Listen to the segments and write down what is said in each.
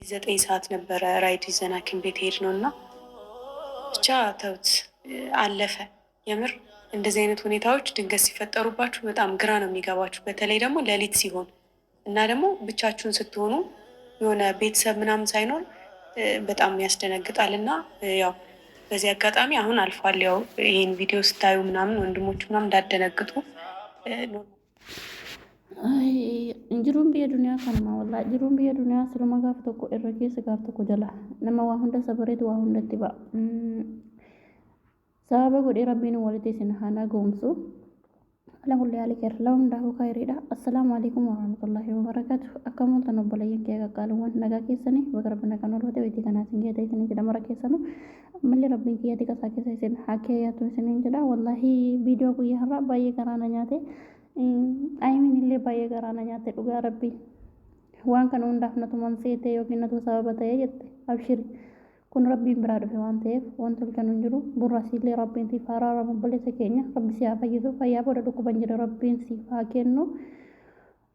9 ሰዓት ነበረ ራይድ ይዘን ሐኪም ቤት ሄድ ነው እና ብቻ ተውት አለፈ። የምር እንደዚህ አይነት ሁኔታዎች ድንገት ሲፈጠሩባችሁ በጣም ግራ ነው የሚገባችሁ። በተለይ ደግሞ ሌሊት ሲሆን እና ደግሞ ብቻችሁን ስትሆኑ የሆነ ቤተሰብ ምናምን ሳይኖር በጣም ያስደነግጣል። እና ያው በዚህ አጋጣሚ አሁን አልፏል። ያው ይህን ቪዲዮ ስታዩ ምናምን ወንድሞች ምናምን እንዳደነግጡ jiruun biyya duniyaa kanuma wallaa jiruun biyya duniyaa siluma gaaf tokko irra keessa gaaf tokko jala nama waa hunda sabareetu waa hundatti ba'a sababa godhee rabbiin walitti isin hana goomsu ala kulli haali keer la hundaafuu khayriidha. Assalaamu alaikum warahmatullahi wabarakatuh. Akkam oltan obboleeyyan kee qaqqaaluwwan nagaa keessanii bakka rabbi nagaan olwate weetii kanaa isin geeta isinii jedha mara keessanu malli rabbiin kiyya xiqqasaa keessa isin hakkee yaatu isiniin jedha. Wallaahi viidiyoo guyyaa har'aa baay'ee garaana nyaate Aimin illee baay'ee garaana nyaate dhugaa rabbii waan kana hundaaf natuman seete yookiin natu sababa ta'ee jette abshiri kun rabbiin biraa dhufe waan ta'eef wanti halkan hin jiru burrasiillee rabbiin siif araaramu obboleessa keenya rabbi si haa fayyisu fayyaa booda dhukkuban jedhe rabbiin siif haa kennu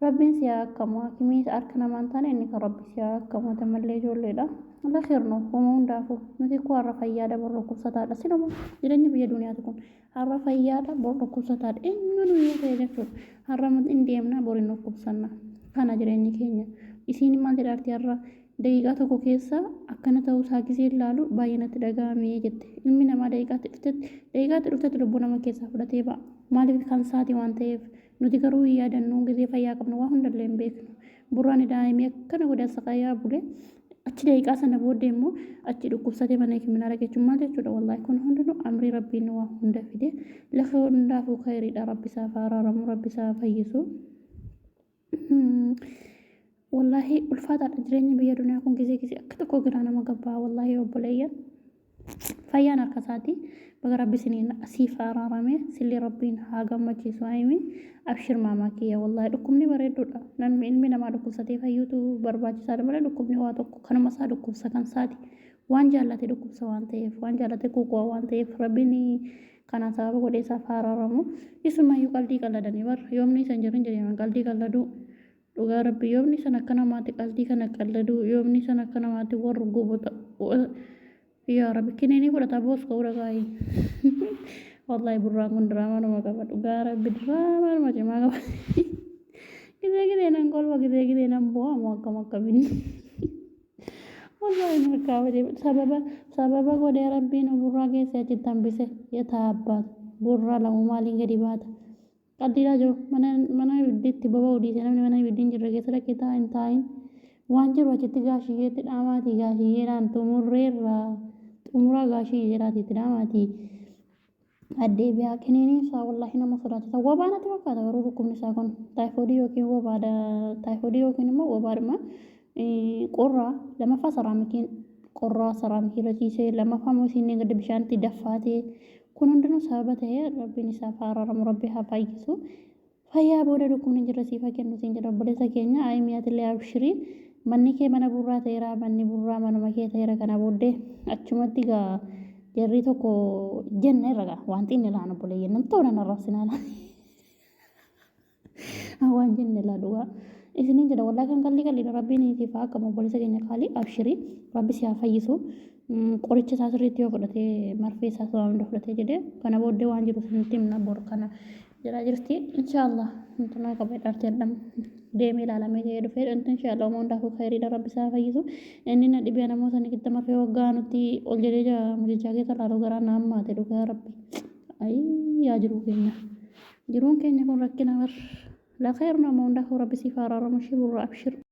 rabbiin si haa akkamu hakimii harka namaan taane inni kan rabbi si haa akkamu tamallee ijoolleedha la khirnu kuma hundaafu nuti koo har'a fayyaadha borro kubsataadha sinuma jireenya biyya duniyaati kun har'a fayyaadha borro kubsataadha eenyuun yoo ta'e jechuudha har'a hin deemna boriin of kubsanna kana jireenyi keenya isiin maal jedhaarti har'a daqiiqaa tokko keessa akkana ta'uu isaa gisee ilaalu baay'ee natti dhaga'amee jette ilmi namaa daqiiqaatti dhuftetti lubbuu nama keessaa fudhatee ba'a maaliif kan isaati waan ta'eef nuti garuu yaadannu gisee fayyaa qabnu waa hundallee hin beeknu burraan daa'imee akkana godhe saqayyaa bulee achi daqiiqaa sana booddee immoo achi dhukkubsatee mana hikimnaa dhageechuun maal jechuudha wallaahi kun hundinuu amrii rabbiin waa hunda fide lafa hundaafuu khayriidha rabbisaaf araaramu rabbisaaf fayyisu wallaahi ulfaataadha jireenya biyya duniyaa kun gisee akka tokko giraa nama gabbaa wallaahi obboleeyyan fayyaan harka isaatii baga rabbi siniin siif araarame sillee rabbiin haa gammachiisu ayimi abshir maamaa kiyya wallaahi dhukkubni bareedduudha namni ilmi namaa dhukkubsatee fayyuutu barbaachisaadha malee dhukkubni waa tokko kanuma isaa dhukkubsa kan isaati waan jaallate dhukkubsa waan ta'eef waan jaallate kuuquwa waan ta'eef rabbiin kana sababa godhee isaaf araaramu isumayyuu qalbii qalladanii bar yoomni isan jirin jedhaman qalbii qalladuu dhugaa rabbi yoomni san akka namaatti qalbii kana qalladuu yoomni san akka namaatti warra gubata yaa rabbi kineenii fudhataa boos ka'uu dhagaayi wallahi burraan kun diraamaa nama qaba dhugaa rabbi diraamaa nama cimaa qaba gisee nan kolfa gisee nan bo'amu akkam akkamiin wallahi narkaabate sababa godhee rabbiin burraa keessee achitti hambise yataa abbaatu burraa lamu maaliin gadi baata qaldiidhaa jiru mana ibiddiitti boba'u dhiise namni mana ibiddiin jirre keessa dhaqee hin taa'in waan jiru achitti gaashiyyeetti dhaamaatii gaashiyyeedhaan xumurreerraa xumuraa gaashii jiraatiitti dhaamaatii addee biyaa kiniiniin isaa wallaahi nama sodaachisa wabaa natti fakkaata garuu dhukkubni isaa kun taayifoodii yookiin wobaadha taayifoodii yookiin immoo wobaadhuma qorraa lamaffaa saraamikiin qorraa saraamikii irra ciisee lamaffaa immoo isiin gadi bishaanitti daffaatee kun hundinuu sababa ta'ee rabbiin isaaf araaramu rabbi haa fayyisu fayyaa booda dhukkubni jirra siif haa kennu siin jedha obboleessa keenya aayimiyaatillee abshirii manni kee mana burraa ta'eera manni burraa manuma kee ta'eera kana booddee achumatti gaa jarri tokko jenna irra gaa wanti inni laan obboleeyyan nam ta'uu nan arrabsinaala waan jenne laa dhugaa isiniin jedha wallaahi kan qalliidha rabbiin siif haa akkamu obboleessa keenya qaalii abshirii rabbi si haa fayyisu qoricha isaa sirriitti yoo fudhatee marfee isaa sobaa hunda fudhatee jedhee kana booddee waan jiru sinitti himna bor kana jedhaa jirti inshaallah intunaa qabee dhaartee jedhamu deemee ilaalamee ta'ee dhufee inshaallah uumaa hundaafuu khayriidha rabbi isaa fayyisu inni na dhibee namoota ni qixa marfee waggaa nuti ol jedhee jira mucichaa keessa laaluu garaa naan maate dhugaa rabbi yaa jiruun keenya kun rakkina bar la khayru nama hundaafuu rabbi siif araaramu shiburra abshir